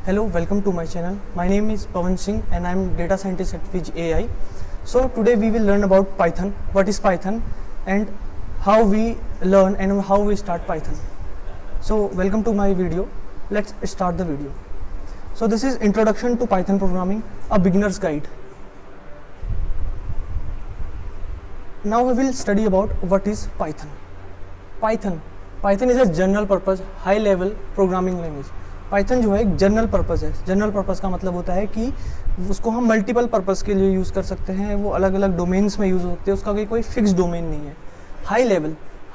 Hello, welcome to my channel. My name is Pawan Singh and I am data scientist at Fizz AI. So today we will learn about Python, what is Python and how we learn and how we start Python. So welcome to my video. Let's start the video. So this is Introduction to Python Programming, a beginner's guide. Now we will study about what is Python. Python is a general purpose, high level programming language. Python जो है एक general purpose है. General purpose का मतलब होता है कि उसको हम मल्टीपल पर्पस के लिए यूज़ कर सकते हैं, वो अलग अलग डोमेन्स में यूज़ होते हैं, उसका कोई फिक्स डोमेन नहीं है.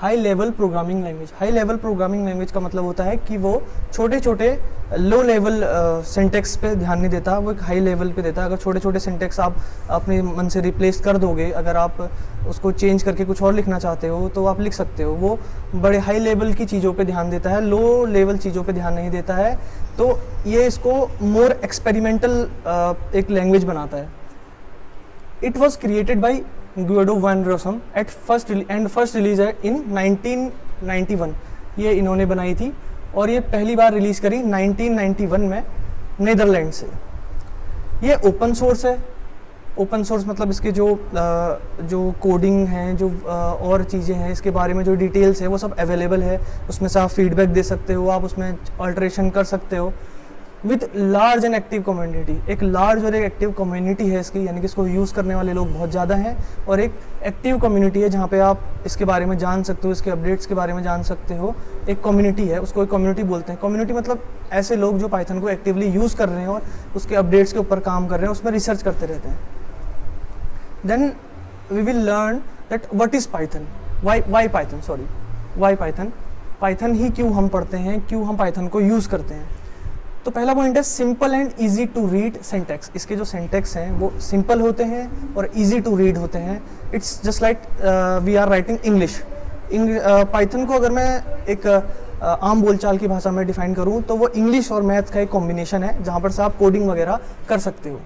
High level programming language. High level programming language का मतलब होता है कि वो छोटे छोटे लो लेवल सिंटेक्स पे ध्यान नहीं देता, वो एक हाई लेवल पे देता है. अगर छोटे छोटे सिंटेक्स आप अपने मन से रिप्लेस कर दोगे, अगर आप उसको चेंज करके कुछ और लिखना चाहते हो तो आप लिख सकते हो. वो बड़े हाई लेवल की चीज़ों पे ध्यान देता है, लो लेवल चीज़ों पे ध्यान नहीं देता है. तो ये इसको मोर एक्सपेरिमेंटल एक लैंग्वेज बनाता है. It was created by Guido van Rossum at first release है इन 1991. ये इन्होंने बनाई थी और ये पहली बार रिलीज़ करी 1991 में नीदरलैंड से. ये ओपन सोर्स है. ओपन सोर्स मतलब इसके जो कोडिंग हैं, जो और चीज़ें हैं, इसके बारे में जो डिटेल्स है वो सब अवेलेबल है. उसमें से आप फीडबैक दे सकते हो, आप उसमें अल्टरेशन कर सकते हो. With large and active community. एक लार्ज और एक एक्टिव कम्युनिटी है इसकी, यानी कि इसको यूज़ करने वाले लोग बहुत ज़्यादा हैं. और एक एक्टिव कम्युनिटी है जहाँ पे आप इसके बारे में जान सकते हो, इसके अपडेट्स के बारे में जान सकते हो. एक कम्युनिटी है, उसको एक कम्युनिटी बोलते हैं. कम्युनिटी मतलब ऐसे लोग जो पाइथन को एक्टिवली यूज़ कर रहे हैं और उसके अपडेट्स के ऊपर काम कर रहे हैं, उसमें रिसर्च करते रहते हैं. Then we will learn that what is Python. Why Python. Python ही क्यों हम पढ़ते हैं, क्यों हम पाइथन को यूज़ करते हैं. तो पहला पॉइंट है simple and easy to read syntax. इसके जो सिंटैक्स हैं वो सिंपल होते हैं और इजी टू रीड होते हैं. It's just like we are writing English. Python को अगर मैं एक आम बोलचाल की भाषा में डिफाइन करूं तो वो इंग्लिश और मैथ का एक कॉम्बिनेशन है जहां पर से आप कोडिंग वगैरह कर सकते हो.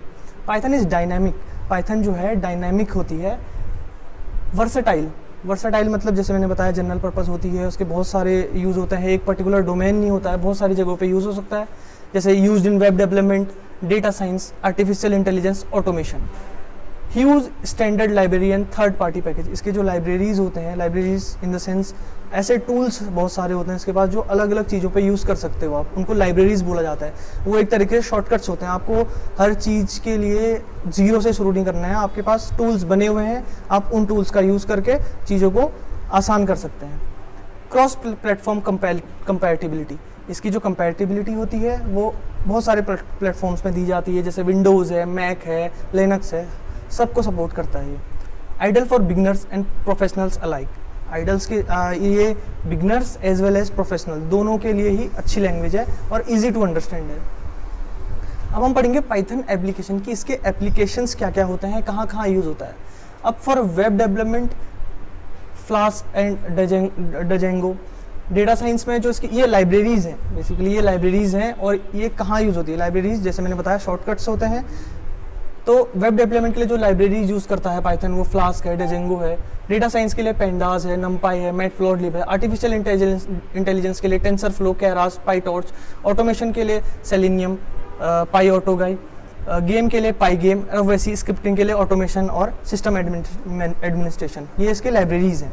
Python is dynamic. पाइथन जो है डायनामिक होती है. वर्सेटाइल मतलब जैसे मैंने बताया जनरल पर्पस होती है, उसके बहुत सारे यूज़ होते हैं. एक पर्टिकुलर डोमेन नहीं होता है, बहुत सारी जगहों पे यूज़ हो सकता है. जैसे used in web development, data science, artificial intelligence, automation. Huge standard library and third party package. इसके जो लाइब्रेरीज होते हैं, लाइब्रेरीज इन द सेंस ऐसे टूल्स बहुत सारे होते हैं इसके पास जो अलग अलग चीज़ों पे यूज़ कर सकते हो आप. उनको लाइब्रेरीज बोला जाता है. वो एक तरीके से शॉर्टकट्स होते हैं. आपको हर चीज़ के लिए जीरो से शुरू नहीं करना है. आपके पास टूल्स बने हुए हैं, आप उन टूल्स का यूज़ करके चीज़ों को आसान कर सकते हैं. Cross platform compatibility. इसकी जो कंपैटिबिलिटी होती है वो बहुत सारे प्लेटफॉर्म्स में दी जाती है, जैसे विंडोज़ है, मैक है, लिनक्स है, सबको सपोर्ट करता है. ये ideal for beginners and professionals alike. Ideals के ये beginners as well as professional दोनों के लिए ही अच्छी लैंग्वेज है और इजी टू अंडरस्टैंड है. अब हम पढ़ेंगे पाइथन एप्लीकेशन की. इसके एप्लीकेशंस क्या क्या होते हैं, कहाँ कहाँ यूज़ होता है. अब for web development Flask and Django. Data science में जो इसकी ये लाइब्रेरीज़ हैं, बेसिकली ये लाइब्रेरीज़ हैं. और ये कहाँ यूज़ होती है लाइब्रेरीज़, जैसे मैंने बताया शॉर्टकट्स होते हैं. तो वेब डेवलपमेंट के लिए जो लाइब्रेरीज यूज़ करता है पाइथन वो फ्लास्क है, डजेंगो है. डेटा साइंस के लिए पेंडास है, नमपाई है, मैटप्लॉटलिब है. आर्टिफिशियल इंटेलिजेंस के लिए टेंसरफ्लो, केरास, पाईटॉर्च. ऑटोमेशन के लिए सेलेनियम, पाईऑटोगाई. गेम के लिए पाईगेम. और वैसी स्क्रिप्टिंग के लिए ऑटोमेशन और सिस्टम एडमिनिस्ट्रेशन. ये इसके लाइब्रेरीज हैं.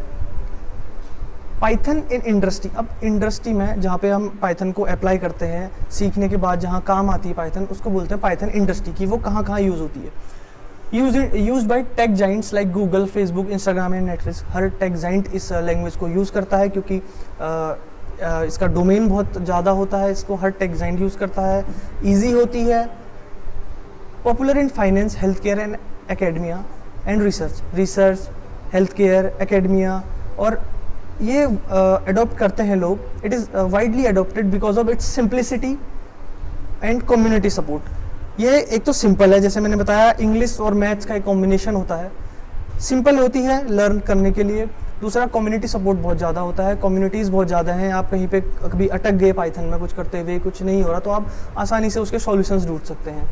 Python in industry. अब इंडस्ट्री में जहाँ पे हम पाइथन को अप्लाई करते हैं, सीखने के बाद जहाँ काम आती है पाइथन, उसको बोलते हैं पाइथन इंडस्ट्री की. वो कहाँ कहाँ यूज़ होती है. Used by take Giants like Google, Facebook, Instagram and Netflix. Her tech giant इस लैंग्वेज को यूज़ करता है क्योंकि इसका डोमेन बहुत ज़्यादा होता है. इसको हर टेक जाइंट यूज़ करता है. ईजी होती है. Popular in finance, health care and academia and research, health care, academia. और ये अडॉप्ट करते हैं लोग. It is widely adopted because of its simplicity and community support. ये एक तो सिंपल है, जैसे मैंने बताया इंग्लिश और मैथ्स का एक कॉम्बिनेशन होता है. सिंपल होती है लर्न करने के लिए. दूसरा कम्युनिटी सपोर्ट बहुत ज़्यादा होता है. कम्युनिटीज़ बहुत ज़्यादा हैं. आप कहीं पे कभी अटक गए पाइथन में कुछ करते हुए, कुछ नहीं हो रहा, तो आप आसानी से उसके सॉल्यूशंस ढूंढ सकते हैं.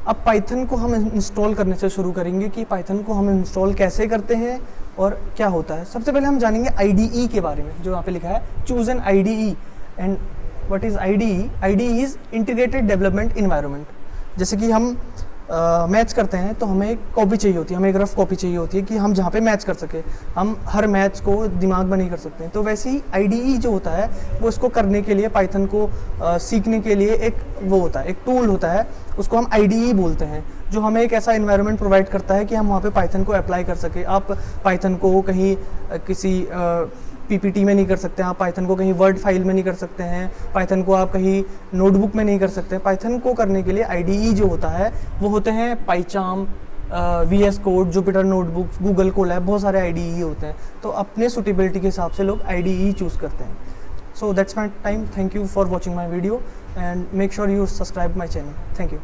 अब पाइथन को हम इंस्टॉल करने से शुरू करेंगे कि पाइथन को हम इंस्टॉल कैसे करते हैं और क्या होता है। सबसे पहले हम जानेंगे IDE के बारे में, जो यहाँ पे लिखा है choose an IDE। And what is IDE? IDE is integrated development environment. जैसे कि हम मैच करते हैं तो हमें एक कॉपी चाहिए होती है, हमें एक रफ कॉपी चाहिए होती है कि हम जहाँ पे मैच कर सके। हम हर मैच को दिमाग में नहीं कर सकते, तो वैसे ही IDE जो होता है वो इसको करने के लिए, पाइथन को सीखने के लिए एक वो होता है, एक टूल होता है, उसको हम IDE बोलते हैं, जो हमें एक ऐसा इन्वायरमेंट प्रोवाइड करता है कि हम वहाँ पे पाइथन को अप्लाई कर सके। आप पाइथन को कहीं किसी PPT में नहीं कर सकते, आप पाइथन को कहीं वर्ड फाइल में नहीं कर सकते हैं, पाइथन को आप कहीं नोटबुक में नहीं कर सकते। पाइथन को करने के लिए IDE जो होता है वो होते हैं पाइचार्म, VS code, Jupiter notebooks, Google Colab, बहुत सारे IDE होते हैं। तो अपने सुटेबिलिटी के हिसाब से लोग IDE चूज़ करते हैं। So that's my time. Thank you for watching my video and make sure you subscribe my channel. Thank you.